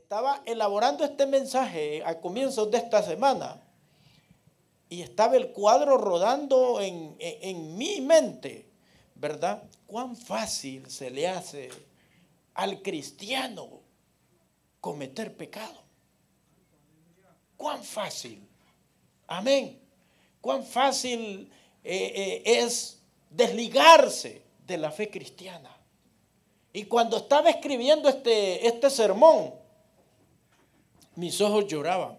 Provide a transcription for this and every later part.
estaba elaborando este mensaje a comienzos de esta semana y estaba el cuadro rodando en mi mente, ¿verdad? Cuán fácil se le hace al cristiano cometer pecado. Cuán fácil. Amén. Cuán fácil es desligarse de la fe cristiana. Y cuando estaba escribiendo este sermón, mis ojos lloraban,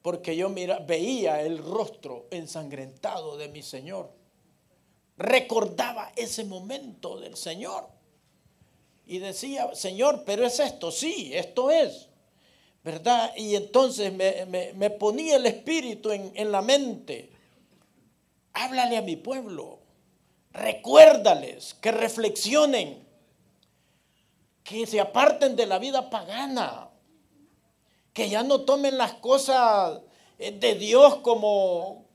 porque yo veía el rostro ensangrentado de mi Señor. Recordaba ese momento del Señor. Y decía, Señor, pero es esto, sí, esto es, ¿verdad? Y entonces me ponía el Espíritu en la mente. Háblale a mi pueblo, recuérdales que reflexionen, que se aparten de la vida pagana, que ya no tomen las cosas de Dios como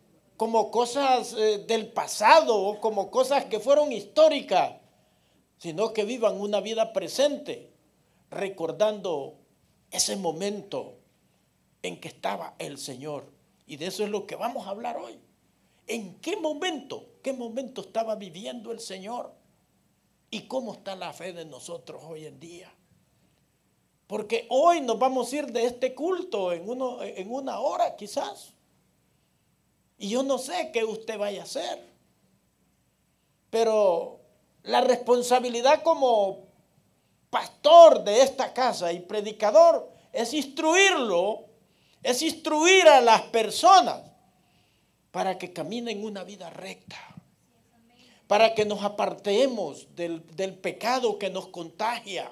cosas del pasado o como cosas que fueron históricas, sino que vivan una vida presente, recordando ese momento en que estaba el Señor. Y de eso es lo que vamos a hablar hoy. ¿En qué momento estaba viviendo el Señor? ¿Y cómo está la fe de nosotros hoy en día? Porque hoy nos vamos a ir de este culto en una hora quizás. Y yo no sé qué usted vaya a hacer. Pero la responsabilidad como pastor de esta casa y predicador es instruirlo, es instruir a las personas para que caminen una vida recta, para que nos apartemos del pecado que nos contagia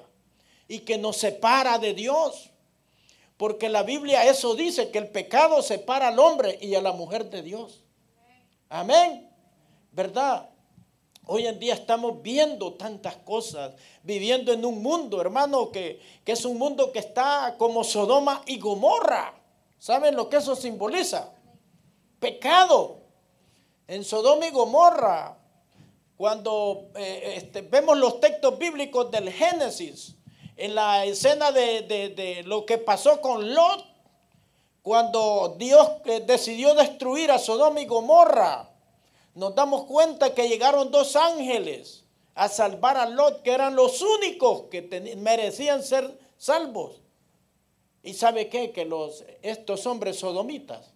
y que nos separa de Dios. Porque la Biblia eso dice, que el pecado separa al hombre y a la mujer de Dios. Amén, ¿verdad? Hoy en día estamos viendo tantas cosas, viviendo en un mundo, hermano, que es un mundo que está como Sodoma y Gomorra. ¿Saben lo que eso simboliza? Pecado. En Sodoma y Gomorra, cuando vemos los textos bíblicos del Génesis, en la escena de lo que pasó con Lot, cuando Dios decidió destruir a Sodoma y Gomorra, nos damos cuenta que llegaron dos ángeles a salvar a Lot, que eran los únicos que merecían ser salvos. ¿Y sabe qué? Que estos hombres sodomitas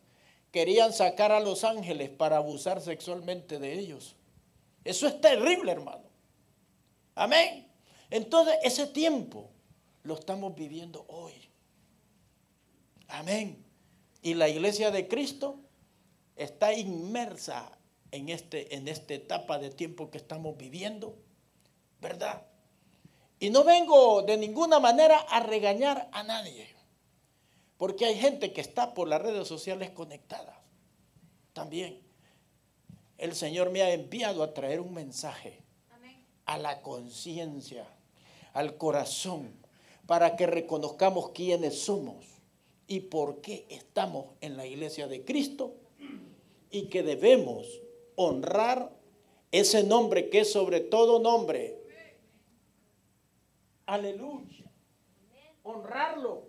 querían sacar a los ángeles para abusar sexualmente de ellos. Eso es terrible, hermano. Amén. Entonces, ese tiempo lo estamos viviendo hoy. Amén. Y la iglesia de Cristo está inmersa en esta etapa de tiempo que estamos viviendo, ¿verdad? Y no vengo de ninguna manera a regañar a nadie, porque hay gente que está por las redes sociales conectada. También el Señor me ha enviado a traer un mensaje a la conciencia, al corazón, para que reconozcamos quiénes somos y por qué estamos en la iglesia de Cristo, y que debemos honrar ese nombre que es sobre todo nombre. Aleluya. Honrarlo,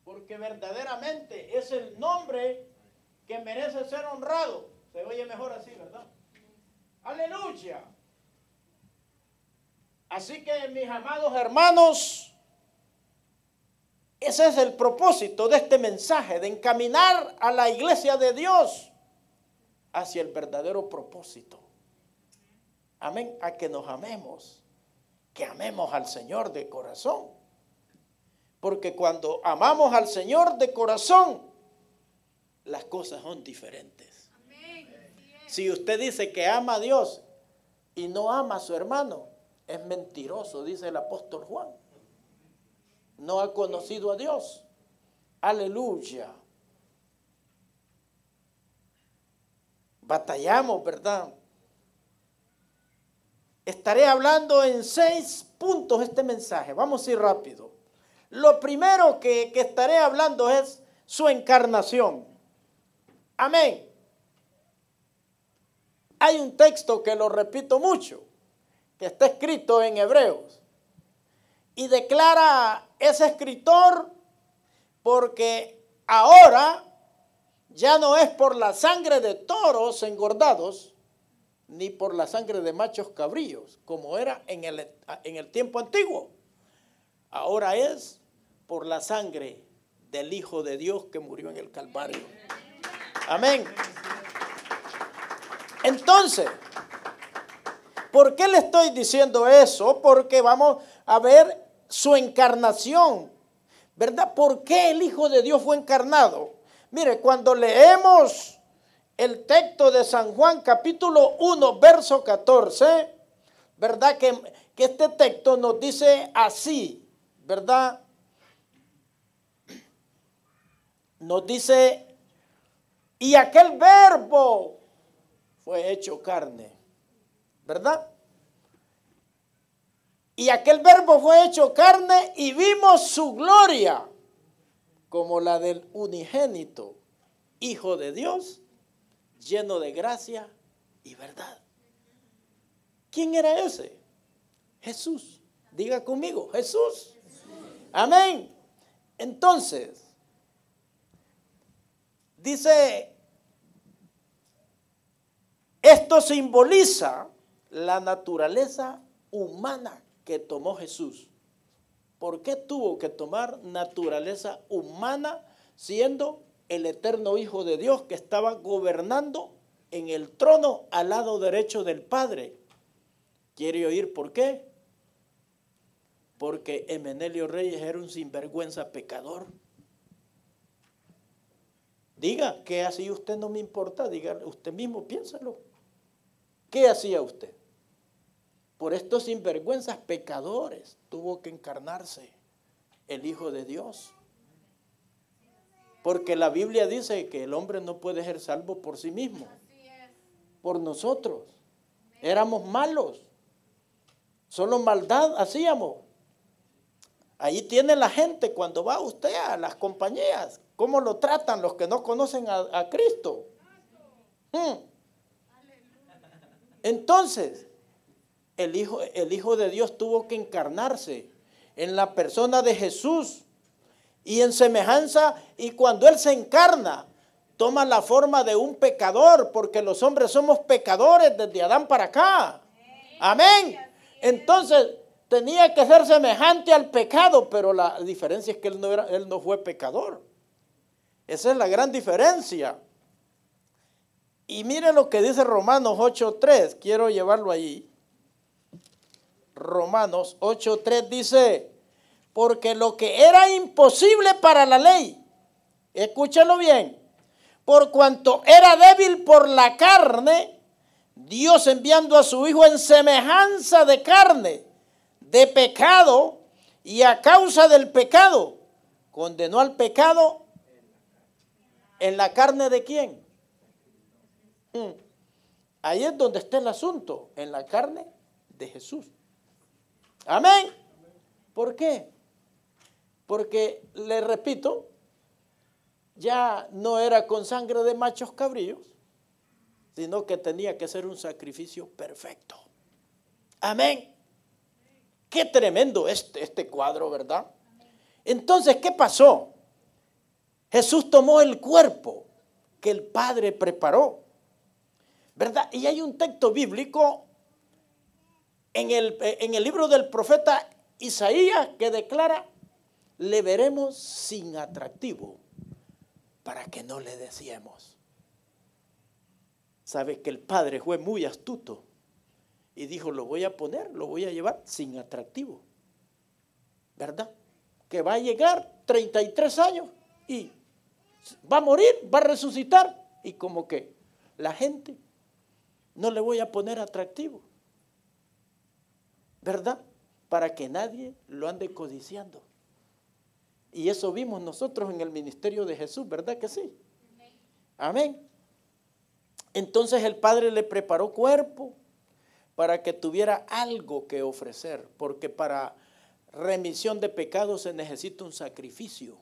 porque verdaderamente es el nombre que merece ser honrado. Se oye mejor así, ¿verdad? Aleluya. Así que, mis amados hermanos, ese es el propósito de este mensaje, de encaminar a la iglesia de Dios hacia el verdadero propósito. Amén. A que nos amemos, que amemos al Señor de corazón. Porque cuando amamos al Señor de corazón, las cosas son diferentes. Si usted dice que ama a Dios y no ama a su hermano, es mentiroso, dice el apóstol Juan. No ha conocido a Dios. Aleluya. Batallamos, ¿verdad? Estaré hablando en 6 puntos este mensaje. Vamos a ir rápido. Lo primero que estaré hablando es su encarnación. Amén. Hay un texto que lo repito mucho, que está escrito en Hebreos, Y declara ese escritor, porque ahora ya no es por la sangre de toros engordados, ni por la sangre de machos cabríos, como era en el tiempo antiguo. Ahora es por la sangre del Hijo de Dios que murió en el Calvario. Amén. Entonces, ¿por qué le estoy diciendo eso? Porque vamos a ver su encarnación, ¿verdad? ¿Por qué el Hijo de Dios fue encarnado? Mire, cuando leemos el texto de San Juan capítulo 1, verso 14, ¿verdad? Que este texto nos dice así, ¿verdad? Nos dice, y aquel verbo fue hecho carne, ¿verdad? Y aquel verbo fue hecho carne y vimos su gloria como la del unigénito Hijo de Dios, lleno de gracia y verdad. ¿Quién era ese? Jesús. Diga conmigo, Jesús. Amén. Entonces, dice, esto simboliza la naturaleza humana que tomó Jesús. ¿Por qué tuvo que tomar naturaleza humana siendo el eterno Hijo de Dios que estaba gobernando en el trono al lado derecho del Padre? ¿Quiere oír por qué? Porque Emenelio Reyes era un sinvergüenza pecador. Diga, ¿qué hacía usted? No me importa, diga usted mismo, piénsalo. ¿Qué hacía usted? Por estos sinvergüenzas pecadores tuvo que encarnarse el Hijo de Dios. Porque la Biblia dice que el hombre no puede ser salvo por sí mismo. Por nosotros. Éramos malos. Solo maldad hacíamos. Ahí tiene la gente cuando va usted a las compañías. ¿Cómo lo tratan los que no conocen a Cristo? Entonces, el Hijo de Dios tuvo que encarnarse en la persona de Jesús y en semejanza, y cuando Él se encarna, toma la forma de un pecador, porque los hombres somos pecadores desde Adán para acá. Amén. Entonces, tenía que ser semejante al pecado, pero la diferencia es que Él no fue pecador. Esa es la gran diferencia. Y mire lo que dice Romanos 8:3, quiero llevarlo allí. Romanos 8:3 dice, porque lo que era imposible para la ley, escúchalo bien, por cuanto era débil por la carne, Dios enviando a su Hijo en semejanza de carne, de pecado, y a causa del pecado, condenó al pecado en la carne de quién. Ahí es donde está el asunto, en la carne de Jesús. Amén. ¿Por qué? Porque, le repito, ya no era con sangre de machos cabríos, sino que tenía que ser un sacrificio perfecto. Amén. Qué tremendo este cuadro, ¿verdad? Entonces, ¿qué pasó? Jesús tomó el cuerpo que el Padre preparó, ¿verdad? Y hay un texto bíblico en el libro del profeta Isaías que declara, le veremos sin atractivo para que no le deseemos. Sabe que el Padre fue muy astuto y dijo, lo voy a llevar sin atractivo, ¿verdad? Que va a llegar 33 años y va a morir, va a resucitar, y como que la gente no le voy a poner atractivo, ¿verdad? Para que nadie lo ande codiciando. Y eso vimos nosotros en el ministerio de Jesús, ¿verdad que sí? Amén. Entonces el Padre le preparó cuerpo para que tuviera algo que ofrecer, porque para remisión de pecados se necesita un sacrificio,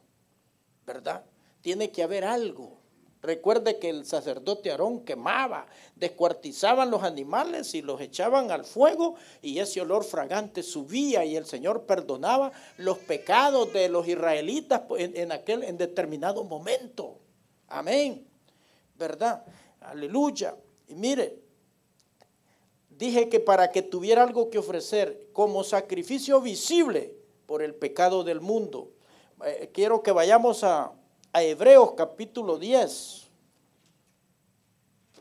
¿verdad? Tiene que haber algo. Recuerde que el sacerdote Aarón quemaba, descuartizaban los animales y los echaban al fuego y ese olor fragante subía y el Señor perdonaba los pecados de los israelitas en determinado momento. Amén. ¿Verdad? Aleluya. Y mire, dije que para que tuviera algo que ofrecer como sacrificio visible por el pecado del mundo. Quiero que vayamos a Hebreos capítulo 10.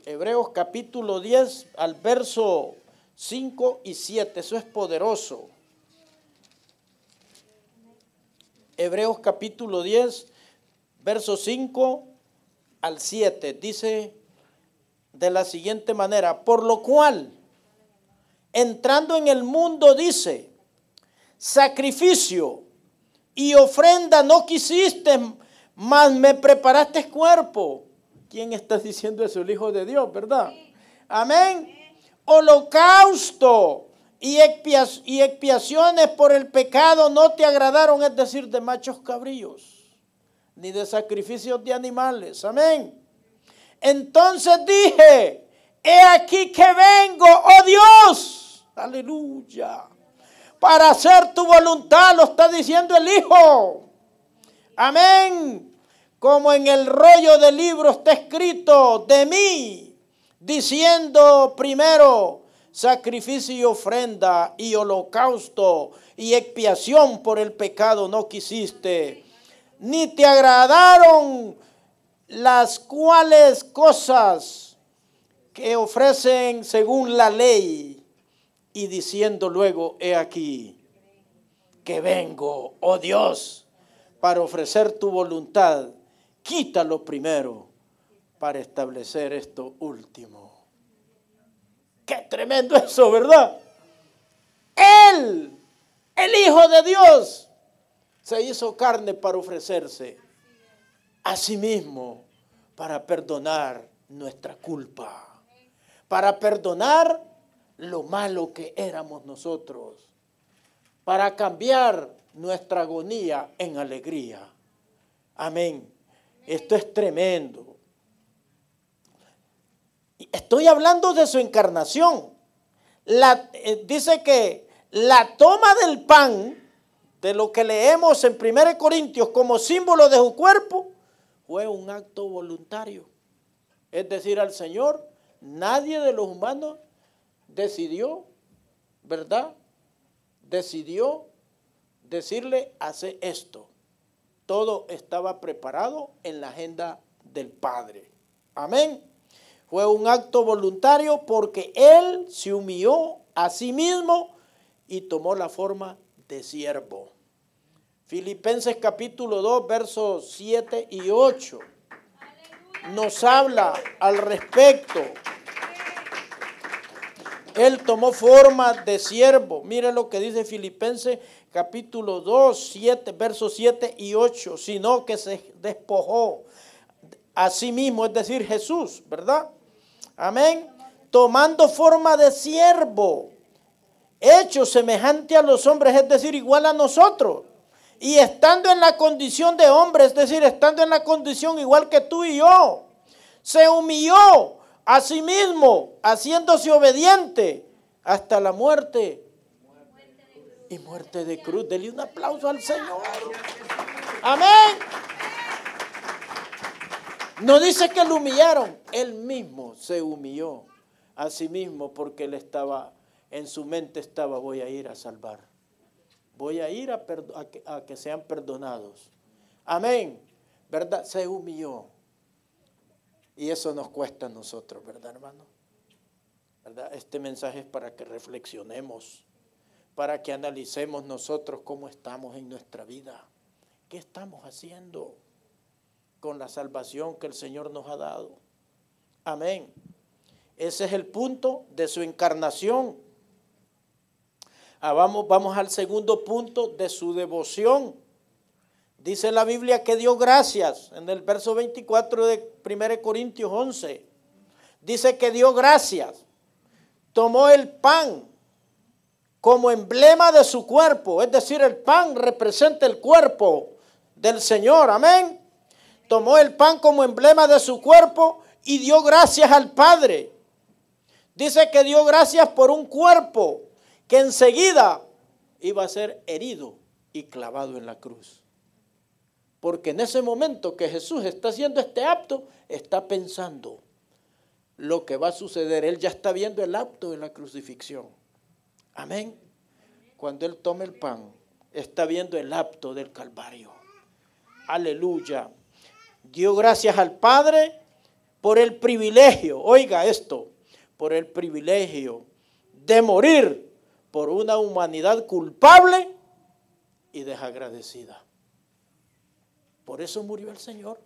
Hebreos capítulo 10 al verso 5 y 7. Eso es poderoso. Hebreos capítulo 10, verso 5 al 7. Dice de la siguiente manera: por lo cual, entrando en el mundo, dice, sacrificio y ofrenda no quisiste, mas me preparaste cuerpo. ¿Quién está diciendo eso? El Hijo de Dios, ¿verdad? Amén. Holocausto y expiaciones por el pecado no te agradaron, es decir, de machos cabríos, ni de sacrificios de animales. Amén. Entonces dije, he aquí que vengo, oh Dios, aleluya, para hacer tu voluntad, lo está diciendo el Hijo. Amén. Como en el rollo del libro está escrito de mí, diciendo primero, sacrificio y ofrenda y holocausto y expiación por el pecado no quisiste, ni te agradaron las cuales cosas que ofrecen según la ley, y diciendo luego, he aquí que vengo, oh Dios, para ofrecer tu voluntad. Quítalo primero para establecer esto último. Qué tremendo eso, ¿verdad? Él, el Hijo de Dios, se hizo carne para ofrecerse a sí mismo, para perdonar nuestra culpa, para perdonar lo malo que éramos nosotros, para cambiar nuestra agonía en alegría. Amén. Esto es tremendo. Estoy hablando de su encarnación. Dice que la toma del pan, de lo que leemos en 1 Corintios como símbolo de su cuerpo, fue un acto voluntario. Es decir, al Señor, nadie de los humanos decidió, ¿verdad? Decidió decirle, hace esto. Todo estaba preparado en la agenda del Padre. Amén. Fue un acto voluntario porque Él se humilló a sí mismo y tomó la forma de siervo. Filipenses capítulo 2, versos 7 y 8 nos habla al respecto. Él tomó forma de siervo. Mire lo que dice Filipenses capítulo 2, versos 7 y 8. Sino que se despojó a sí mismo, es decir, Jesús, ¿verdad? Amén. Tomando forma de siervo, hecho semejante a los hombres, es decir, igual a nosotros. Y estando en la condición de hombre, es decir, estando en la condición igual que tú y yo, se humilló a sí mismo, haciéndose obediente hasta la muerte y muerte de cruz. Dele un aplauso al Señor. Amén. No dice que lo humillaron, Él mismo se humilló a sí mismo porque Él estaba, en su mente estaba, voy a ir a salvar. Voy a ir a que sean perdonados. Amén. ¿Verdad? Se humilló. Y eso nos cuesta a nosotros, ¿verdad, hermano? ¿Verdad? Este mensaje es para que reflexionemos, para que analicemos nosotros cómo estamos en nuestra vida. ¿Qué estamos haciendo con la salvación que el Señor nos ha dado? Amén. Ese es el punto de su encarnación. Vamos al segundo punto de su devoción. Dice la Biblia que dio gracias en el verso 24 de 1 Corintios 11. Dice que dio gracias. Tomó el pan como emblema de su cuerpo. Es decir, el pan representa el cuerpo del Señor. Amén. tomó el pan como emblema de su cuerpo y dio gracias al Padre. Dice que dio gracias por un cuerpo que enseguida iba a ser herido y clavado en la cruz. Porque en ese momento que Jesús está haciendo este acto, está pensando lo que va a suceder. Él ya está viendo el acto de la crucifixión. Amén. Cuando Él toma el pan, está viendo el acto del Calvario. Aleluya. Dio gracias al Padre por el privilegio, oiga esto, por el privilegio de morir por una humanidad culpable y desagradecida. Por eso murió el Señor,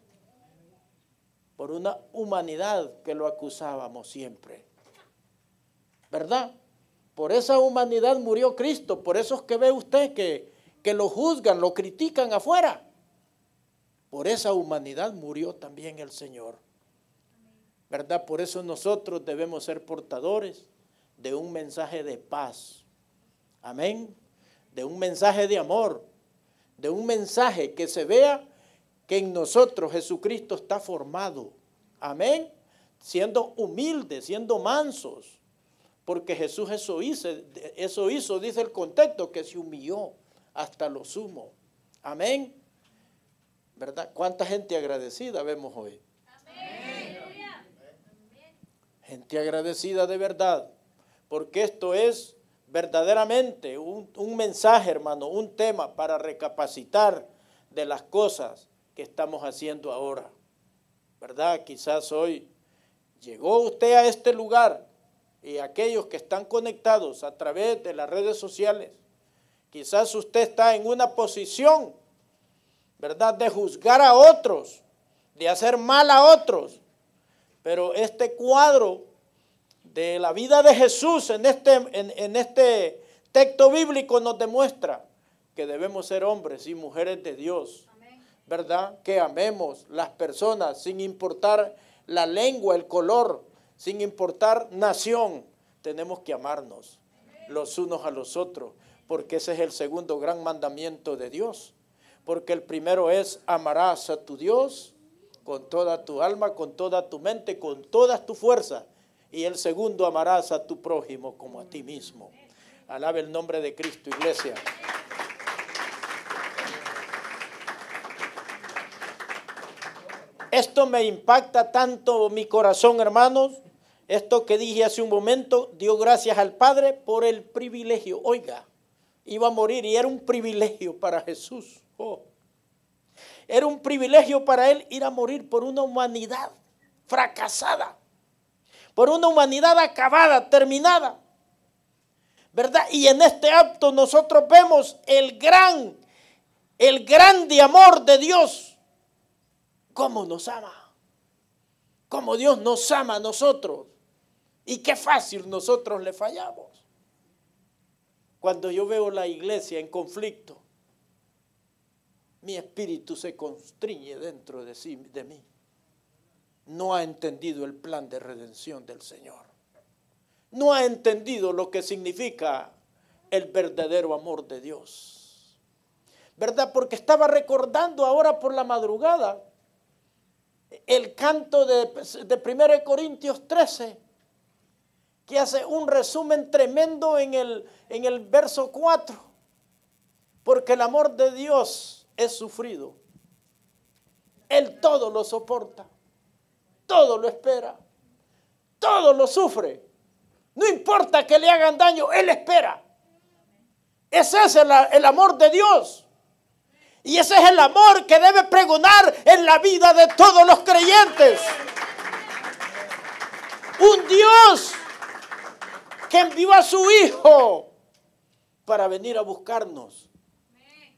por una humanidad que lo acusábamos siempre, ¿verdad? Por esa humanidad murió Cristo, por esos que ve usted que lo juzgan, lo critican afuera. Por esa humanidad murió también el Señor, ¿verdad? Por eso nosotros debemos ser portadores de un mensaje de paz, amén, de un mensaje de amor, de un mensaje que se vea que en nosotros Jesucristo está formado, amén, siendo humildes, siendo mansos, porque Jesús eso hizo, dice el contexto, que se humilló hasta lo sumo, amén, ¿verdad? ¿Cuánta gente agradecida vemos hoy? Amén. Gente agradecida de verdad, porque esto es verdaderamente un mensaje, hermano, un tema para recapacitar de las cosas que estamos haciendo ahora, ¿verdad? Quizás hoy llegó usted a este lugar y aquellos que están conectados a través de las redes sociales, quizás usted está en una posición, ¿verdad?, de juzgar a otros, de hacer mal a otros, pero este cuadro de la vida de Jesús en este texto bíblico nos demuestra que debemos ser hombres y mujeres de Dios, ¿verdad?, que amemos las personas sin importar la lengua, el color, sin importar nación. Tenemos que amarnos los unos a los otros, porque ese es el segundo gran mandamiento de Dios. Porque el primero es: amarás a tu Dios con toda tu alma, con toda tu mente, con todas tus fuerzas. Y el segundo: amarás a tu prójimo como a ti mismo. Alabe el nombre de Cristo, iglesia. Esto me impacta tanto mi corazón, hermanos. Esto que dije hace un momento, dio gracias al Padre por el privilegio. Oiga, iba a morir y era un privilegio para Jesús. Oh. Era un privilegio para Él ir a morir por una humanidad fracasada, por una humanidad acabada, terminada, ¿verdad? Y en este acto nosotros vemos el grande amor de Dios. Cómo nos ama, cómo Dios nos ama a nosotros, y qué fácil nosotros le fallamos. Cuando yo veo la iglesia en conflicto, mi espíritu se constriñe dentro de mí. No ha entendido el plan de redención del Señor. No ha entendido lo que significa el verdadero amor de Dios, ¿verdad? Porque estaba recordando ahora por la madrugada el canto de 1 Corintios 13, que hace un resumen tremendo en el verso 4. Porque el amor de Dios es sufrido. Él todo lo soporta, todo lo espera, todo lo sufre. No importa que le hagan daño, Él espera. Ese es el amor de Dios. Y ese es el amor que debe pregonar en la vida de todos los creyentes. Un Dios que envió a su Hijo para venir a buscarnos.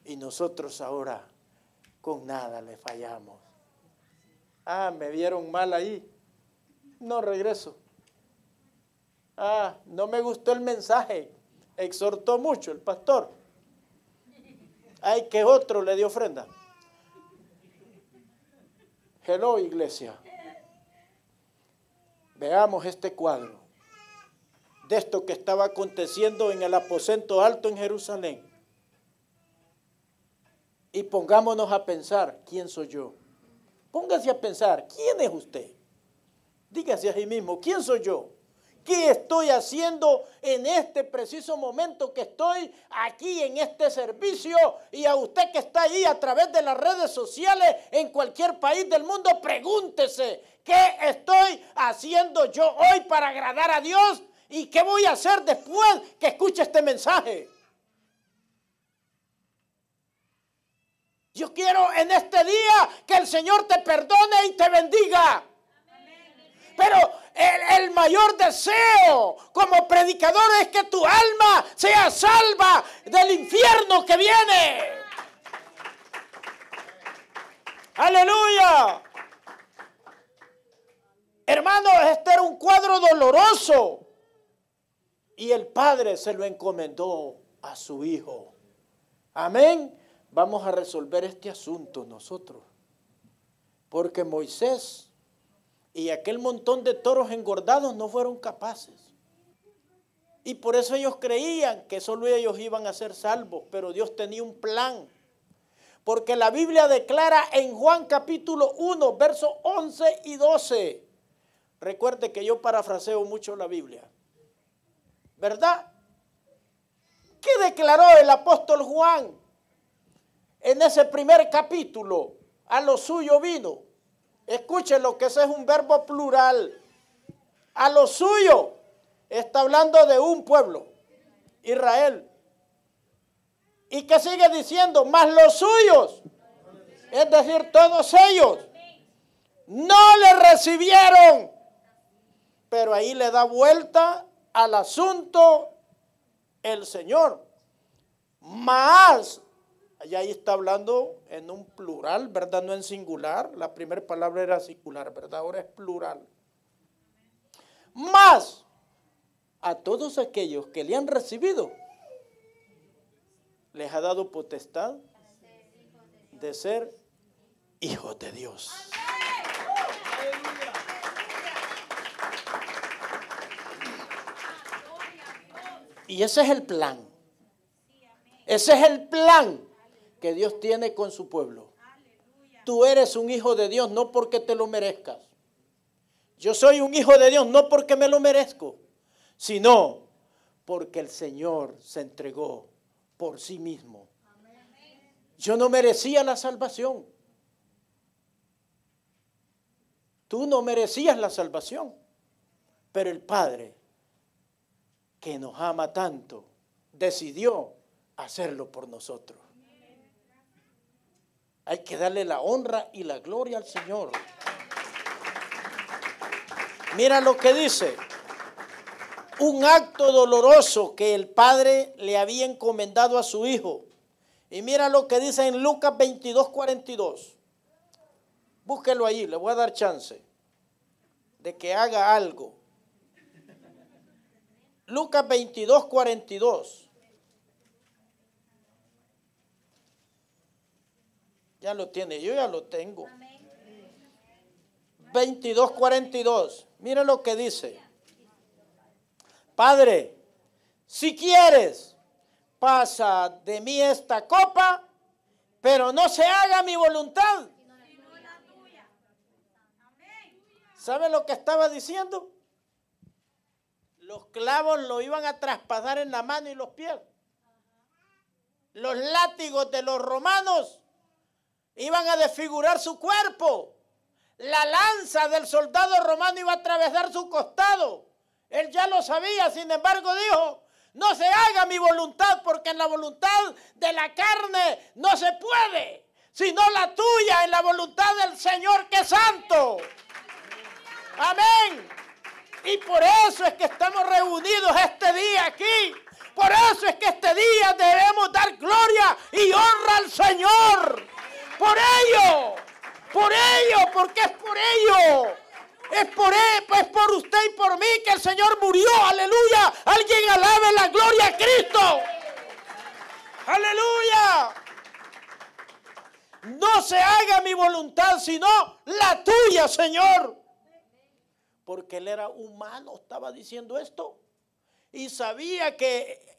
Y nosotros ahora con nada le fallamos. Ah, me vieron mal ahí. No regreso. Ah, no me gustó el mensaje. Exhortó mucho el pastor. Ay, que otro le dio ofrenda. Hello, iglesia. Veamos este cuadro de esto que estaba aconteciendo en el aposento alto en Jerusalén. Y pongámonos a pensar, ¿quién soy yo? Póngase a pensar, ¿quién es usted? Dígase a sí mismo, ¿quién soy yo? ¿Qué estoy haciendo en este preciso momento que estoy aquí en este servicio? Y a usted que está ahí a través de las redes sociales en cualquier país del mundo, pregúntese, ¿qué estoy haciendo yo hoy para agradar a Dios? ¿Y qué voy a hacer después que escuche este mensaje? Yo quiero en este día que el Señor te perdone y te bendiga. Pero el mayor deseo como predicador es que tu alma sea salva del infierno que viene. Aleluya. Hermanos, este era un cuadro doloroso. Y el Padre se lo encomendó a su Hijo. Amén. Vamos a resolver este asunto nosotros. Porque Moisés y aquel montón de toros engordados no fueron capaces. Y por eso ellos creían que solo ellos iban a ser salvos. Pero Dios tenía un plan. Porque la Biblia declara en Juan capítulo 1, versos 11 y 12. Recuerde que yo parafraseo mucho la Biblia. ¿Verdad? ¿Qué declaró el apóstol Juan en ese primer capítulo? A lo suyo vino. Escúchelo, que ese es un verbo plural. A lo suyo. Está hablando de un pueblo, Israel. ¿Y qué sigue diciendo? Más los suyos, es decir, todos ellos, no le recibieron. Pero ahí le da vuelta al asunto el Señor. Más, y ahí está hablando en un plural, ¿verdad? No en singular. La primera palabra era singular, ¿verdad? Ahora es plural. Más a todos aquellos que le han recibido, les ha dado potestad de ser hijos de Dios. Y ese es el plan. Ese es el plan que Dios tiene con su pueblo. Tú eres un hijo de Dios no porque te lo merezcas. Yo soy un hijo de Dios no porque me lo merezco, sino porque el Señor se entregó por sí mismo. Yo no merecía la salvación. Tú no merecías la salvación, pero el Padre, que nos ama tanto, decidió hacerlo por nosotros. Hay que darle la honra y la gloria al Señor. Mira lo que dice. Un acto doloroso que el Padre le había encomendado a su Hijo. Y mira lo que dice en Lucas 22:42. Búsquelo allí, le voy a dar chance de que haga algo. Lucas 22:42. Ya lo tiene, yo ya lo tengo. 22:42. Mira lo que dice. Padre, si quieres, pasa de mí esta copa, pero no se haga mi voluntad. ¿Sabe lo que estaba diciendo? Los clavos lo iban a traspasar en la mano y los pies. Los látigos de los romanos iban a desfigurar su cuerpo. La lanza del soldado romano iba a atravesar su costado. Él ya lo sabía, sin embargo dijo, no se haga mi voluntad, porque en la voluntad de la carne no se puede, sino la tuya, en la voluntad del Señor que es santo. Amén. Y por eso es que estamos reunidos este día aquí. Por eso es que este día debemos dar gloria y honra al Señor. Por ello, porque es por ello. Es por usted y por mí que el Señor murió. Aleluya. Alguien alabe la gloria a Cristo. Aleluya. No se haga mi voluntad, sino la tuya, Señor. Porque él era humano, estaba diciendo esto. Y sabía que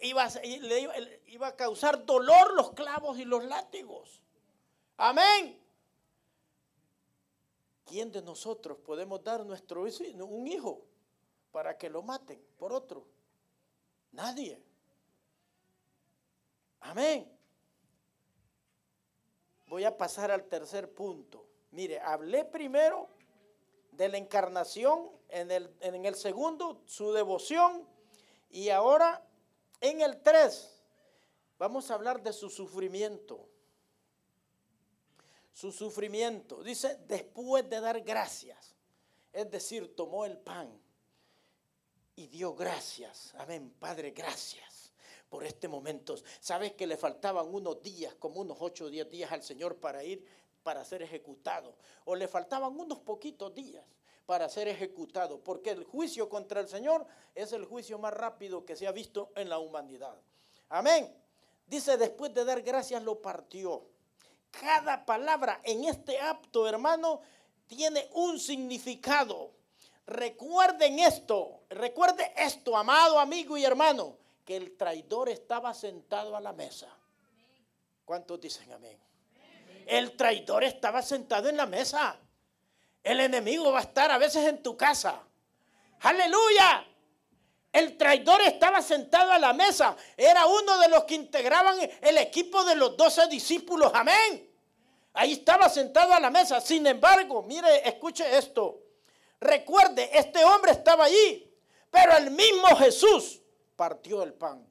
le iba a causar dolor los clavos y los látigos. Amén. ¿quién de nosotros podemos dar un hijo para que lo maten por otro? Nadie. Amén. Voy a pasar al tercer punto. Mire, hablé primero de la encarnación, en el segundo, su devoción, y ahora en el 3 vamos a hablar de su sufrimiento. Su sufrimiento. Dice, después de dar gracias, es decir, tomó el pan y dio gracias. Amén, Padre, gracias por este momento. Sabes que le faltaban unos días, como unos 8 o 10 días al Señor para ser ejecutado. O le faltaban unos poquitos días para ser ejecutado. Porque el juicio contra el Señor es el juicio más rápido que se ha visto en la humanidad. Amén. Dice, después de dar gracias lo partió. Cada palabra en este acto, hermano, tiene un significado. Recuerde esto, amado amigo y hermano, que el traidor estaba sentado a la mesa. ¿Cuántos dicen amén? El traidor estaba sentado en la mesa. El enemigo va a estar a veces en tu casa. ¡Aleluya! El traidor estaba sentado a la mesa. Era uno de los que integraban el equipo de los 12 discípulos. Amén. Ahí estaba sentado a la mesa. Sin embargo, mire, escuche esto. Recuerde, este hombre estaba allí, pero el mismo Jesús partió el pan.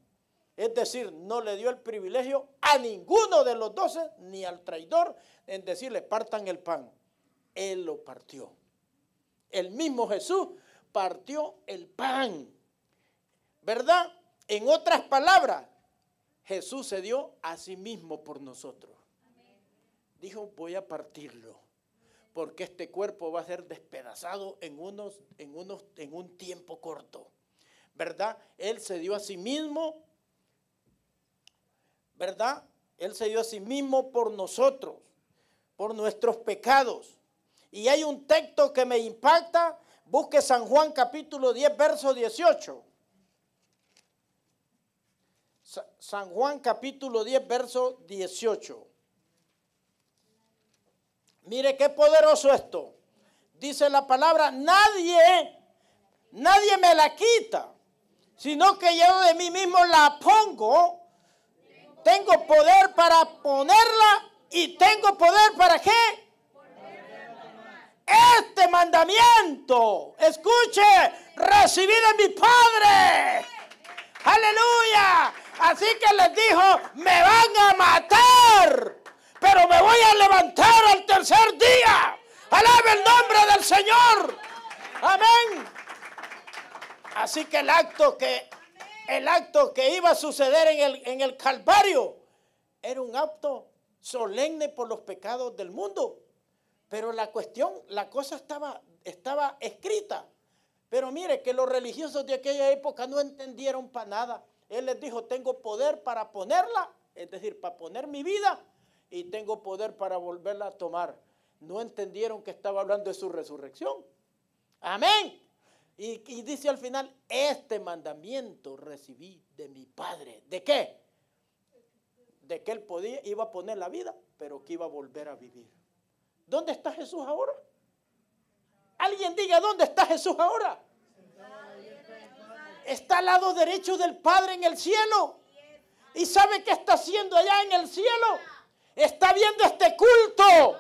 Es decir, no le dio el privilegio a ninguno de los 12, ni al traidor, en decirle, partan el pan. Él lo partió. El mismo Jesús partió el pan. ¿Verdad? En otras palabras, Jesús se dio a sí mismo por nosotros. Dijo, voy a partirlo, porque este cuerpo va a ser despedazado en un tiempo corto. ¿Verdad? Él se dio a sí mismo, ¿verdad? Él se dio a sí mismo por nosotros, por nuestros pecados. Y hay un texto que me impacta. Busque San Juan capítulo 10, verso 18. San Juan capítulo 10, verso 18. Mire qué poderoso esto. Dice la palabra, nadie me la quita, sino que yo de mí mismo la pongo. Tengo poder para ponerla y tengo poder para ¿qué? Este mandamiento, escuche, recibí de mi Padre. Aleluya. Así que les dijo, me van a matar, pero me voy a levantar al tercer día. Alabe el nombre del Señor. Amén. Así que el acto que iba a suceder en el Calvario era un acto solemne por los pecados del mundo. Pero la cosa estaba escrita. Pero mire que los religiosos de aquella época no entendieron para nada. Él les dijo, tengo poder para ponerla, es decir, para poner mi vida, y tengo poder para volverla a tomar. No entendieron que estaba hablando de su resurrección. Amén. Y dice al final, este mandamiento recibí de mi Padre. ¿De qué? De que él iba a poner la vida, pero que iba a volver a vivir. ¿Dónde está Jesús ahora? Alguien diga, ¿dónde está Jesús ahora? Está al lado derecho del Padre en el cielo. ¿Y sabe qué está haciendo allá en el cielo? Está viendo este culto.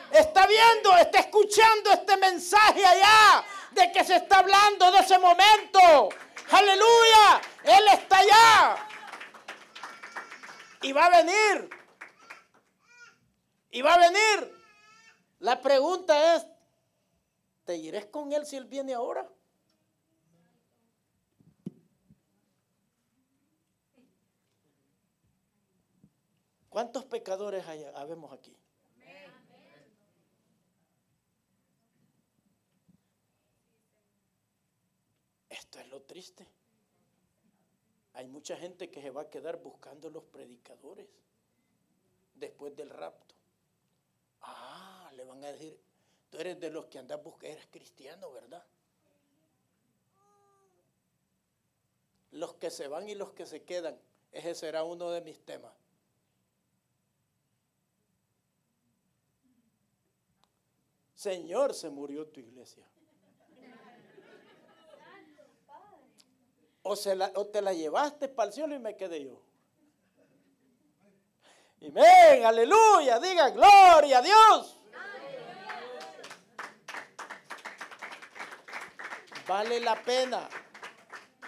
Está escuchando este mensaje allá, de que se está hablando de ese momento. Aleluya. Él está allá. Y va a venir. Y va a venir. La pregunta es, ¿te irás con él si él viene ahora? ¿Cuántos pecadores habemos aquí? Esto es lo triste. Hay mucha gente que se va a quedar buscando los predicadores después del rapto. Le van a decir, tú eres de los que andas buscando, eres cristiano, ¿verdad? Los que se van y los que se quedan, ese será uno de mis temas. Señor, se murió tu iglesia. O te la llevaste para el cielo y me quedé yo. Amén, aleluya, diga gloria a Dios. Vale la pena,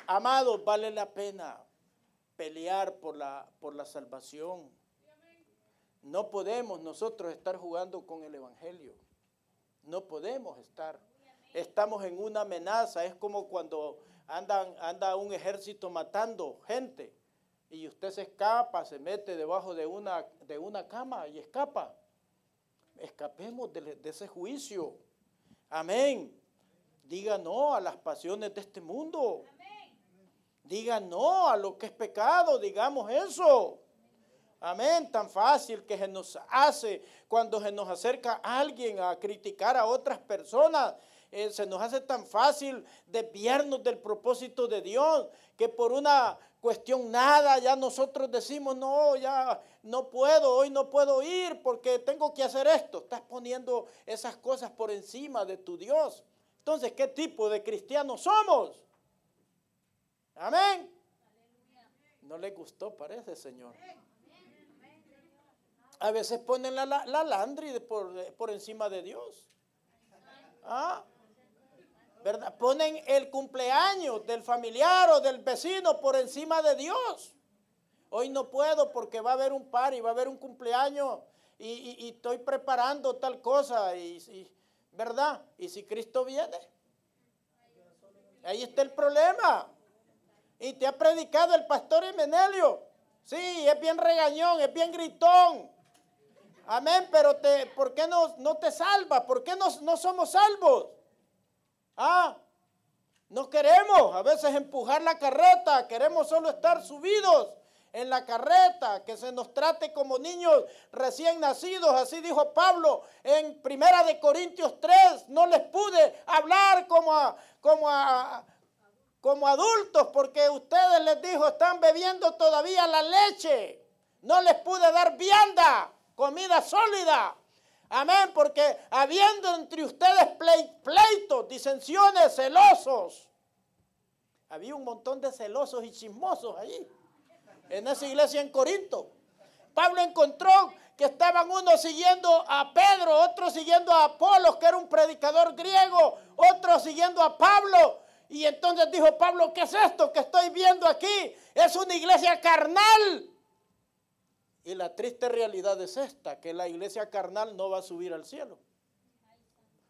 amados, vale la pena pelear por la salvación. No podemos nosotros estar jugando con el evangelio. No podemos estar. Estamos en una amenaza. Es como cuando anda un ejército matando gente y usted se escapa, se mete debajo de una cama y escapa. Escapemos de ese juicio. Amén. Diga no a las pasiones de este mundo. Diga no a lo que es pecado. Digamos eso. Amén, tan fácil que se nos hace cuando se nos acerca alguien a criticar a otras personas. Se nos hace tan fácil desviarnos del propósito de Dios, que por una cuestión nada ya nosotros decimos, no, ya no puedo, hoy no puedo ir porque tengo que hacer esto. Estás poniendo esas cosas por encima de tu Dios. Entonces, ¿qué tipo de cristianos somos? Amén. No le gustó, parece, Señor. A veces ponen la landry por encima de Dios. ¿Ah? ¿Verdad? Ponen el cumpleaños del familiar o del vecino por encima de Dios. Hoy no puedo porque va a haber un party, va a haber un cumpleaños y estoy preparando tal cosa. ¿Verdad? ¿Y si Cristo viene? Ahí está el problema. Y te ha predicado el pastor Himenelio. Sí, es bien regañón, es bien gritón. Amén, pero ¿por qué no te salvas? ¿Por qué no somos salvos? No queremos a veces empujar la carreta, queremos solo estar subidos en la carreta, que se nos trate como niños recién nacidos. Así dijo Pablo en 1 Corintios 3, no les pude hablar como adultos, porque ustedes, les dijo, están bebiendo todavía la leche. No les pude dar vianda, comida sólida. Amén, porque habiendo entre ustedes pleitos, disensiones, celosos. Había un montón de celosos y chismosos allí, en esa iglesia en Corinto. Pablo encontró que estaban unos siguiendo a Pedro, otros siguiendo a Apolos, que era un predicador griego, otros siguiendo a Pablo. Y entonces dijo Pablo, ¿qué es esto que estoy viendo aquí? Es una iglesia carnal. Y la triste realidad es esta, que la iglesia carnal no va a subir al cielo.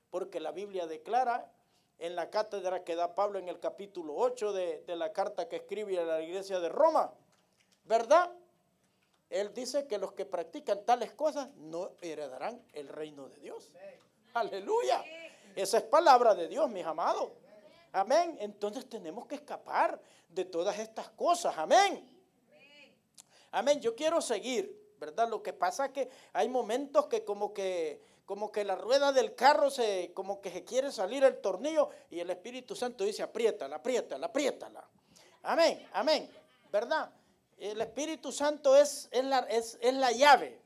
Porque la Biblia declara en la cátedra que da Pablo en el capítulo 8 de la carta que escribe a la iglesia de Roma, ¿verdad? Él dice que los que practican tales cosas no heredarán el reino de Dios. Aleluya. Esa es palabra de Dios, mis amados. Amén. Entonces tenemos que escapar de todas estas cosas. Amén. Amén. Yo quiero seguir, ¿verdad? Lo que pasa es que hay momentos que como que la rueda del carro como que se quiere salir el tornillo y el Espíritu Santo dice, apriétala, apriétala, apriétala. Amén, amén, ¿verdad? El Espíritu Santo es la llave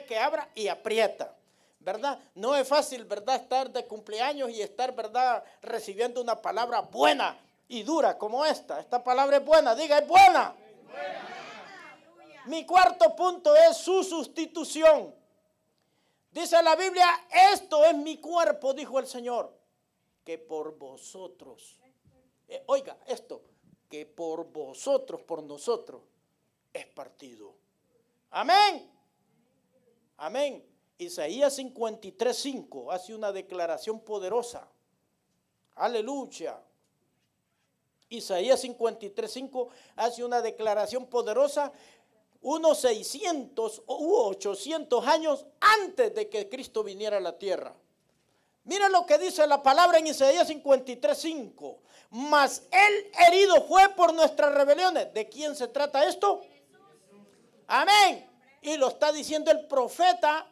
que abra y aprieta, ¿verdad? No es fácil, ¿verdad? Estar de cumpleaños y estar, ¿verdad? Recibiendo una palabra buena y dura como esta. Esta palabra es buena, diga, es buena. Es buena. Mi cuarto punto es su sustitución. Dice la Biblia, esto es mi cuerpo, dijo el Señor, que por vosotros, oiga esto, que por vosotros, por nosotros, es partido. Amén. Amén. Isaías 53:5 hace una declaración poderosa. Aleluya. Isaías 53:5 hace una declaración poderosa unos 600 u 800 años antes de que Cristo viniera a la tierra. Mira lo que dice la palabra en Isaías 53:5. Mas él herido fue por nuestras rebeliones. ¿De quién se trata esto? Amén. Y lo está diciendo el profeta,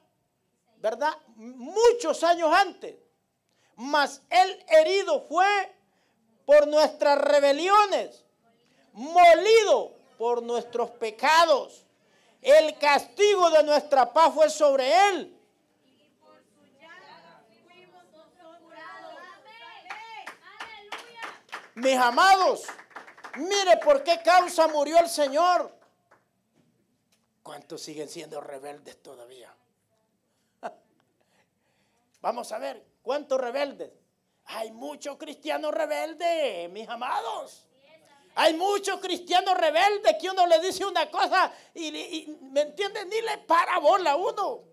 ¿verdad? Muchos años antes. Mas él herido fue por nuestras rebeliones, molido por nuestros pecados. El castigo de nuestra paz fue sobre él. Mis amados, mire por qué causa murió el Señor. ¿Cuántos siguen siendo rebeldes todavía? Vamos a ver, ¿cuántos rebeldes? Hay muchos cristianos rebeldes, mis amados. Hay muchos cristianos rebeldes que uno le dice una cosa y ¿me entiende? Ni le para bola a uno.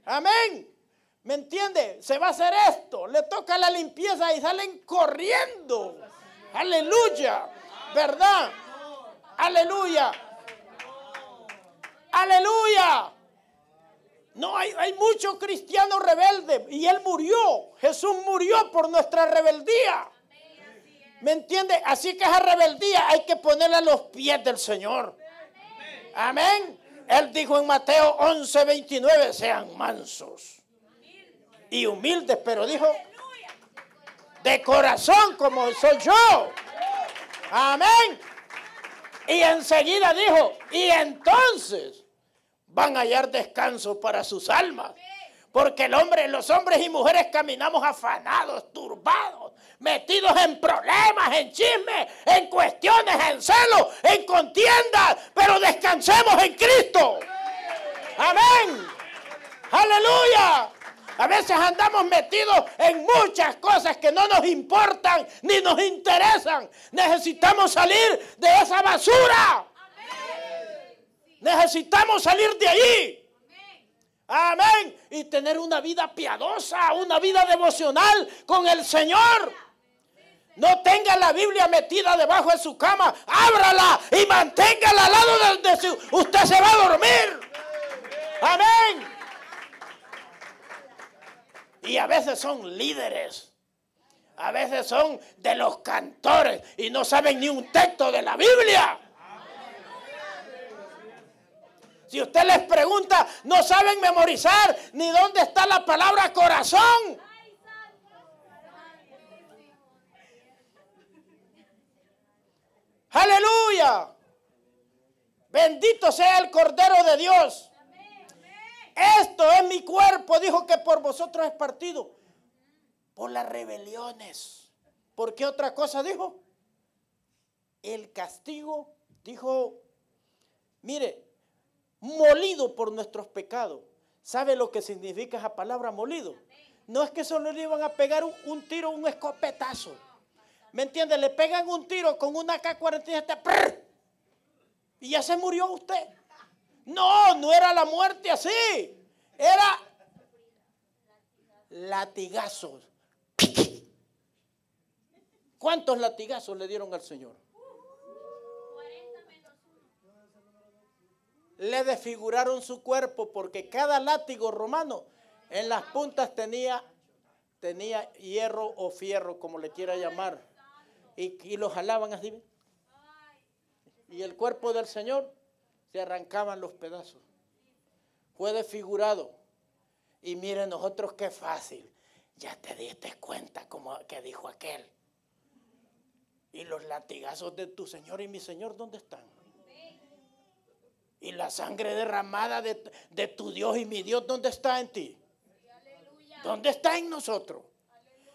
Amén. ¿Me entiende? Se va a hacer esto, le toca la limpieza y salen corriendo. Aleluya. ¿Verdad? Aleluya. Aleluya. No, hay muchos cristianos rebeldes y Él murió. Jesús murió por nuestra rebeldía. ¿Me entiende? Así que esa rebeldía hay que ponerla a los pies del Señor. Amén. Él dijo en Mateo 11:29, sean mansos y humildes, pero dijo, de corazón como soy yo. Amén. Y enseguida dijo, y entonces van a hallar descanso para sus almas. Porque los hombres y mujeres caminamos afanados, turbados, metidos en problemas, en chismes, en cuestiones, en celos, en contiendas, pero descansemos en Cristo. Amén. Aleluya. A veces andamos metidos en muchas cosas que no nos importan ni nos interesan. Necesitamos salir de esa basura. Necesitamos salir de allí. Amén. Y tener una vida piadosa, una vida devocional con el Señor. No tenga la Biblia metida debajo de su cama. Ábrala y manténgala al lado de usted se va a dormir. Amén. Y a veces son líderes. A veces son de los cantores y no saben ni un texto de la Biblia. Si usted les pregunta, no saben memorizar ni dónde está la palabra corazón. Aleluya. Bendito sea el Cordero de Dios. Esto es mi cuerpo, dijo, que por vosotros es partido. Por las rebeliones. ¿Por qué otra cosa dijo? El castigo, dijo, mire, molido por nuestros pecados. ¿Sabe lo que significa esa palabra molido? No es que solo le iban a pegar un tiro, un escopetazo. ¿Me entiende? Le pegan un tiro con una K-47 y ya se murió usted. No, no era la muerte así. Era latigazos. ¿Cuántos latigazos le dieron al Señor? Le desfiguraron su cuerpo porque cada látigo romano en las puntas tenía hierro o fierro, como le quiera llamar, y lo jalaban así. Y el cuerpo del Señor se arrancaban los pedazos. Fue desfigurado. Y miren nosotros qué fácil. Ya te diste cuenta como que dijo aquel. Y los latigazos de tu Señor y mi Señor, ¿dónde están? Y la sangre derramada de tu Dios y mi Dios, ¿dónde está en ti? ¿Dónde está en nosotros?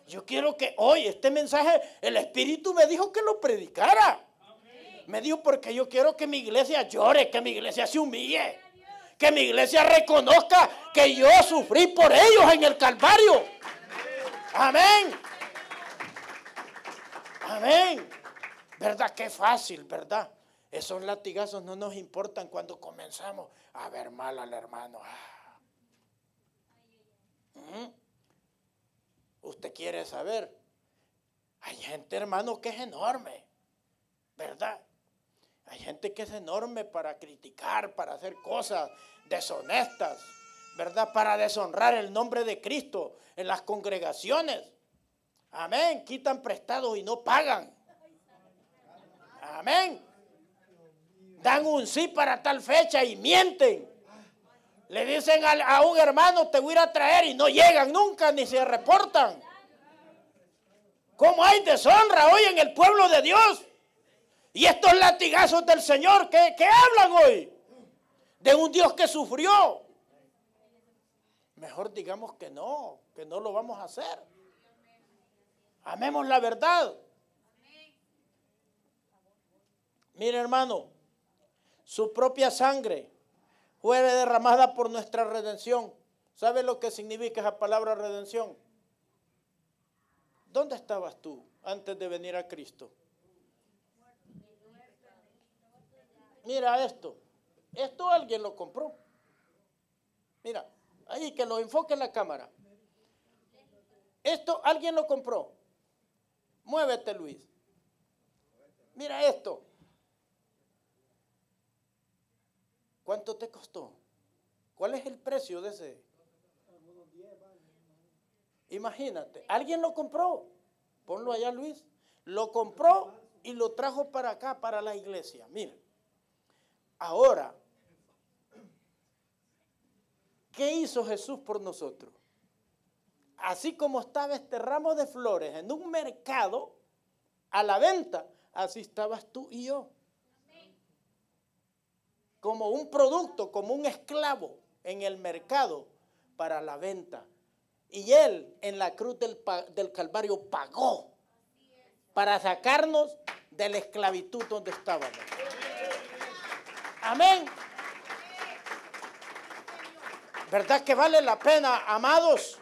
Yo quiero que hoy este mensaje, el Espíritu me dijo que lo predicara. Me dijo porque yo quiero que mi iglesia llore, que mi iglesia se humille, que mi iglesia reconozca que yo sufrí por ellos en el Calvario. Amén. Amén. ¿Verdad? Qué fácil, ¿verdad? Esos latigazos no nos importan cuando comenzamos a ver mal al hermano. Usted quiere saber. Hay gente, hermano, que es enorme, ¿verdad? Hay gente que es enorme para criticar, para hacer cosas deshonestas, ¿verdad? Para deshonrar el nombre de Cristo en las congregaciones. Amén. Quitan prestados y no pagan. Amén. Dan un sí para tal fecha y mienten. Le dicen a un hermano, te voy a ir a traer, y no llegan nunca ni se reportan. ¿Cómo hay deshonra hoy en el pueblo de Dios? Y estos latigazos del Señor, ¿qué hablan hoy? De un Dios que sufrió. Mejor digamos que no lo vamos a hacer. Amemos la verdad. Mire, hermano, su propia sangre fue derramada por nuestra redención. ¿Sabe lo que significa esa palabra redención? ¿Dónde estabas tú antes de venir a Cristo? Mira esto. Esto alguien lo compró. Mira, ahí que lo enfoque en la cámara. Esto alguien lo compró. Muévete, Luis. Mira esto. ¿Cuánto te costó? ¿Cuál es el precio de ese? Imagínate, alguien lo compró. Ponlo allá, Luis. Lo compró y lo trajo para acá, para la iglesia. Mira. Ahora, ¿qué hizo Jesús por nosotros? Así como estaba este ramo de flores en un mercado a la venta, así estabas tú y yo. Como un producto, como un esclavo en el mercado para la venta. Y Él en la cruz del Calvario pagó para sacarnos de la esclavitud donde estábamos. Amén. ¿Verdad que vale la pena, amados,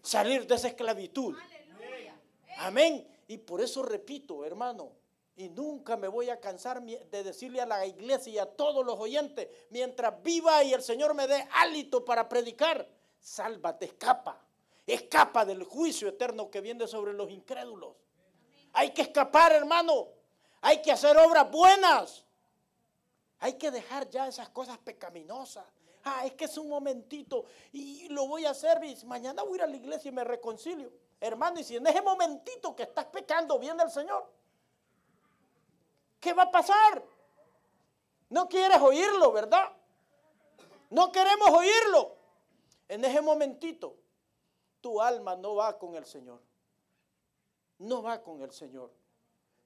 salir de esa esclavitud? Amén. Y por eso repito, hermano, y nunca me voy a cansar de decirle a la iglesia y a todos los oyentes, mientras viva y el Señor me dé hálito para predicar, sálvate, escapa del juicio eterno que viene sobre los incrédulos. Hay que escapar, hermano. Hay que hacer obras buenas. Hay que dejar ya esas cosas pecaminosas. Es que es un momentito y lo voy a hacer. Mañana voy a ir a la iglesia y me reconcilio. Hermano, y si en ese momentito que estás pecando viene el Señor, ¿qué va a pasar? No quieres oírlo, ¿verdad? No queremos oírlo. En ese momentito, tu alma no va con el Señor. No va con el Señor.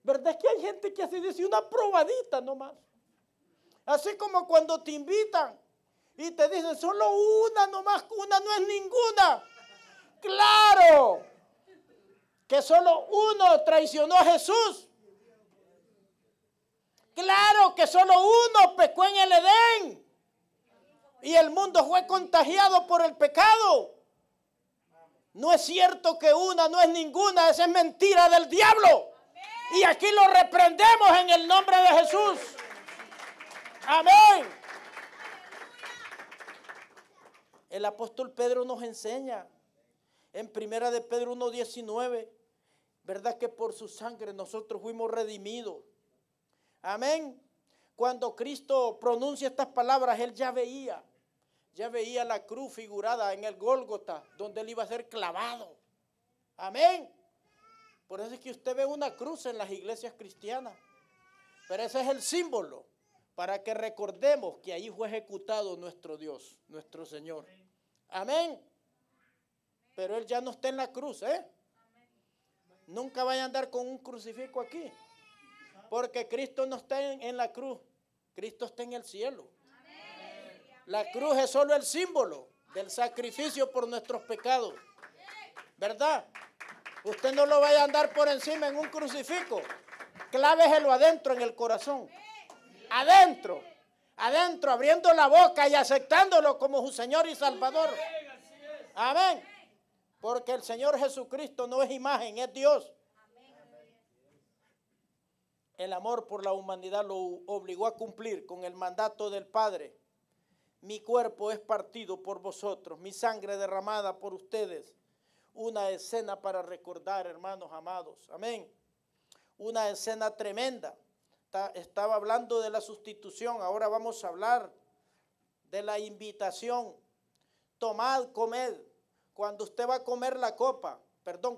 ¿Verdad? Es que hay gente que así dice una probadita nomás. Así como cuando te invitan y te dicen solo una nomás, una no es ninguna. ¡Claro! Que solo uno traicionó a Jesús. Claro que solo uno pecó en el Edén. Y el mundo fue contagiado por el pecado. No es cierto que una no es ninguna, esa es mentira del diablo. Y aquí lo reprendemos en el nombre de Jesús. Amén. El apóstol Pedro nos enseña en primera de Pedro 1:19, ¿verdad? Que por su sangre nosotros fuimos redimidos. Amén. Cuando Cristo pronuncia estas palabras, Él ya veía la cruz figurada en el Gólgota, donde Él iba a ser clavado. Amén. Por eso es que usted ve una cruz en las iglesias cristianas. Pero ese es el símbolo para que recordemos que ahí fue ejecutado nuestro Dios, nuestro Señor. Amén. Pero Él ya no está en la cruz, ¿eh? Nunca vaya a andar con un crucifijo aquí. Porque Cristo no está en la cruz. Cristo está en el cielo. La cruz es solo el símbolo del sacrificio por nuestros pecados. ¿Verdad? Usted no lo vaya a andar por encima en un crucifijo. Cláveselo adentro en el corazón. Adentro, abriendo la boca y aceptándolo como su Señor y Salvador. Amén. Porque el Señor Jesucristo no es imagen, es Dios. El amor por la humanidad lo obligó a cumplir con el mandato del Padre. Mi cuerpo es partido por vosotros, mi sangre derramada por ustedes. Una escena para recordar, hermanos amados. Amén. Una escena tremenda. Estaba hablando de la sustitución, ahora vamos a hablar de la invitación. Tomad, comed. Cuando usted va a comer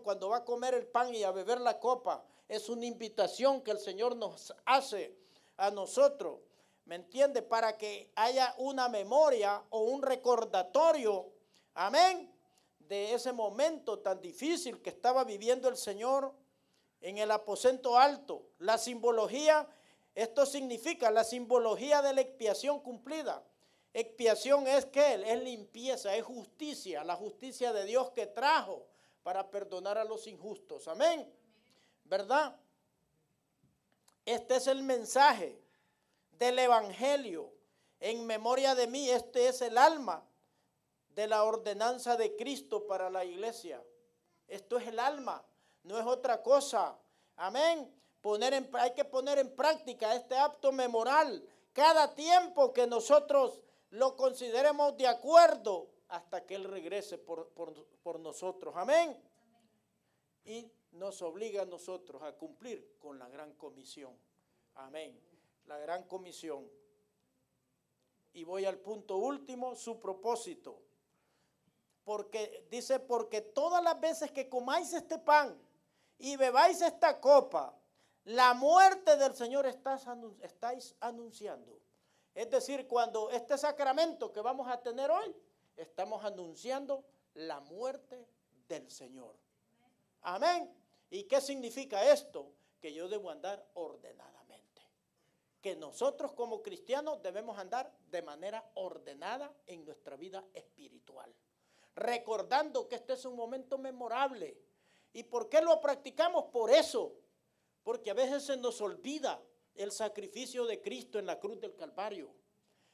cuando va a comer el pan y a beber la copa, es una invitación que el Señor nos hace a nosotros. ¿Me entiende? Para que haya una memoria o un recordatorio, amén, de ese momento tan difícil que estaba viviendo el Señor en el aposento alto. La simbología, esto significa la simbología de la expiación cumplida. Expiación es ¿qué? Es limpieza, es justicia, la justicia de Dios que trajo para perdonar a los injustos. Amén. ¿Verdad? Este es el mensaje del Evangelio. En memoria de mí, este es el alma de la ordenanza de Cristo para la iglesia. Esto es el alma, no es otra cosa. Amén. Hay que poner en práctica este acto memoral cada tiempo que nosotros lo consideremos de acuerdo hasta que Él regrese por nosotros. Amén. Y nos obliga a nosotros a cumplir con la gran comisión. Amén. La gran comisión. Y voy al punto último, su propósito. Porque todas las veces que comáis este pan y bebáis esta copa, la muerte del Señor estáis anunciando. Es decir, cuando este sacramento que vamos a tener hoy, estamos anunciando la muerte del Señor. Amén. ¿Y qué significa esto? Que yo debo andar ordenadamente. Que nosotros como cristianos debemos andar de manera ordenada en nuestra vida espiritual. Recordando que este es un momento memorable. ¿Y por qué lo practicamos? Por eso. Porque a veces se nos olvida el sacrificio de Cristo en la cruz del Calvario.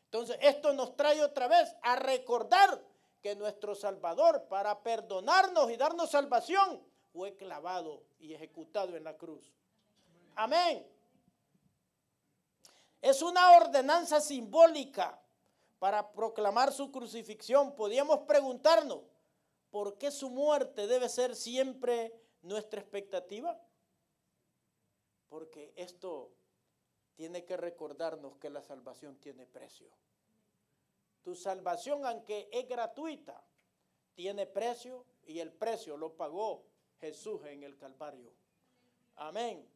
Entonces esto nos trae otra vez a recordar que nuestro Salvador, para perdonarnos y darnos salvación, fue clavado y ejecutado en la cruz. Amén. Es una ordenanza simbólica para proclamar su crucifixión. Podríamos preguntarnos, ¿por qué su muerte debe ser siempre nuestra expectativa? Porque esto tiene que recordarnos que la salvación tiene precio. Tu salvación, aunque es gratuita, tiene precio y el precio lo pagó Jesús en el Calvario. Amén.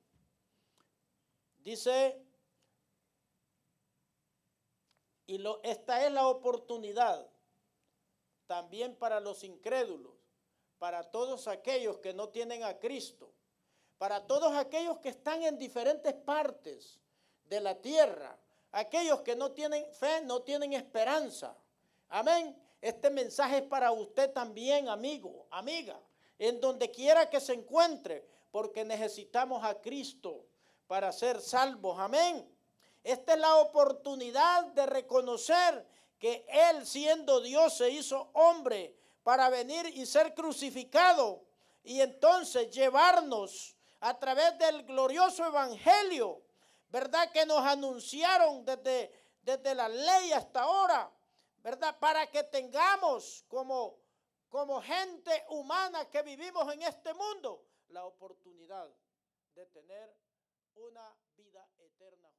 Dice, esta es la oportunidad también para los incrédulos, para todos aquellos que no tienen a Cristo, para todos aquellos que están en diferentes partes de la tierra, aquellos que no tienen fe, no tienen esperanza. Amén. Este mensaje es para usted también, amigo, amiga, en donde quiera que se encuentre, porque necesitamos a Cristo para ser salvos. Amén. Esta es la oportunidad de reconocer que Él, siendo Dios, se hizo hombre para venir y ser crucificado y entonces llevarnos a través del glorioso evangelio, ¿verdad? Que nos anunciaron desde la ley hasta ahora, ¿verdad? Para que tengamos como gente humana que vivimos en este mundo la oportunidad de tener una vida eterna.